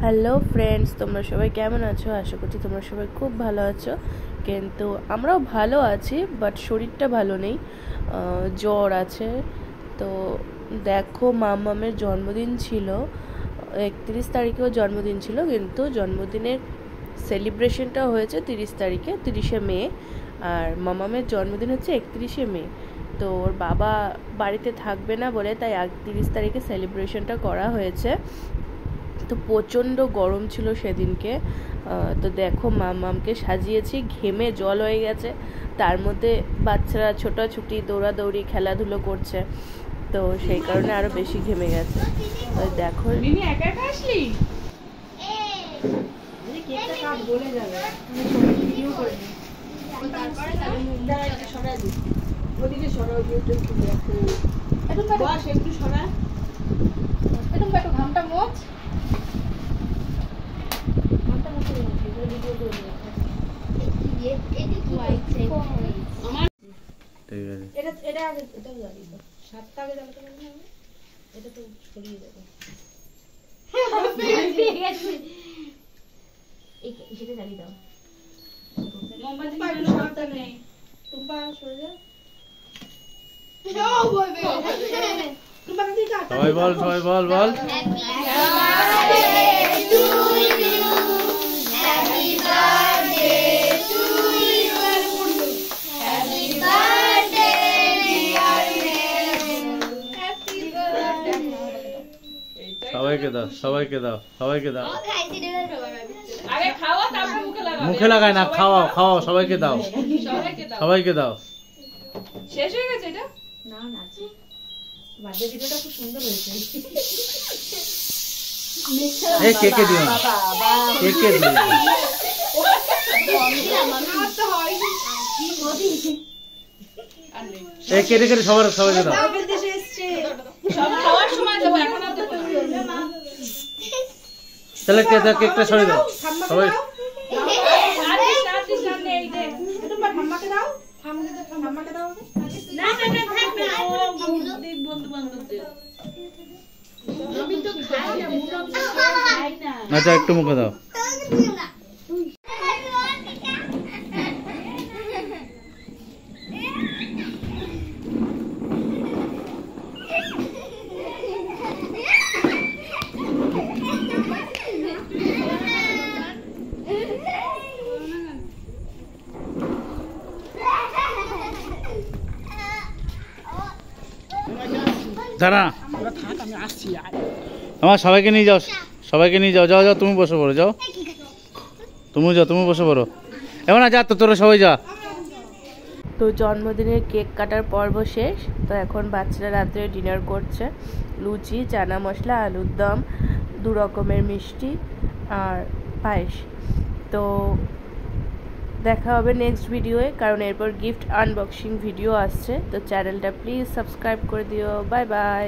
Hello friends, তোমরা সবাই কেমন আছো? আশা করছি তোমরা সবাই খুব ভালো আছো। কিন্তু আমরাও ভালো আছি, বাট শরীরটা ভালো নেই, জ্বর আছে। তো দেখো, মামামের জন্মদিন ছিল, 31 তারিখেও জন্মদিন ছিল, কিন্তু জন্মদিনের সেলিব্রেশনটা হয়েছে 30 তারিখে, 30শে মে। আর মামামের জন্মদিন হচ্ছে 31শে মে। তো ওর বাবা বাড়িতে থাকবে না বলে তাই 30 তারিখে সেলিব্রেশনটা করা হয়েছে। তো প্রচণ্ড গরম ছিল সেদিনকে। তো দেখো, মামামকে সাজিয়েছি, ঘেমে জল হয়ে গেছে। তার মধ্যে বাচ্চারা ছোটাছুটি, দৌড়াদৌড়ি, খেলাধুলো করছে, তো সেই কারণে আরো বেশি ঘেমে গেছে। তো দেখো, ঘামটা মোচ। সবাই বল, সবাই বল বল। সবাইকে দাও, সবাইকে দাও, সবাইকে দাও। মুখে লাগায় না, খাওয়াও খাওয়াও, সবাইকে দাও, সবাইকে দাও। শেষ হয়ে গেছে এটা? না না, বার্থডে ভিডিওটা খুব সুন্দর হয়েছে। এই কেকে দিও না, কেকে দিও না। এই কেটে কেটে সবাইকে দাও। তাহলে কেকটা সরে দাও সবাই। আচ্ছা, একটু মুখে দাও। দাঁড়া, আমার সবাইকে নিয়ে যাও, সবাইকে নিয়ে যাও। যাও যাও, তুমি বসে পড়ো, যাও তুমি, যাও তুমি বসে পড়ো। এমন না, যা তো তোরা সবাই যা। তো জন্মদিনের কেক কাটার পর্ব শেষ। তো এখন বাচ্চারা রাত্রে ডিনার করছে, লুচি, চানা মশলা, আলুর দম, 2 রকমের মিষ্টি আর পায়েস। তো দেখা হবে নেক্সট ভিডিওয়ে, কারণ এরপর গিফট আনবক্সিং ভিডিও আসছে। তো চ্যানেলটা প্লিজ সাবস্ক্রাইব করে দিও। Bye bye.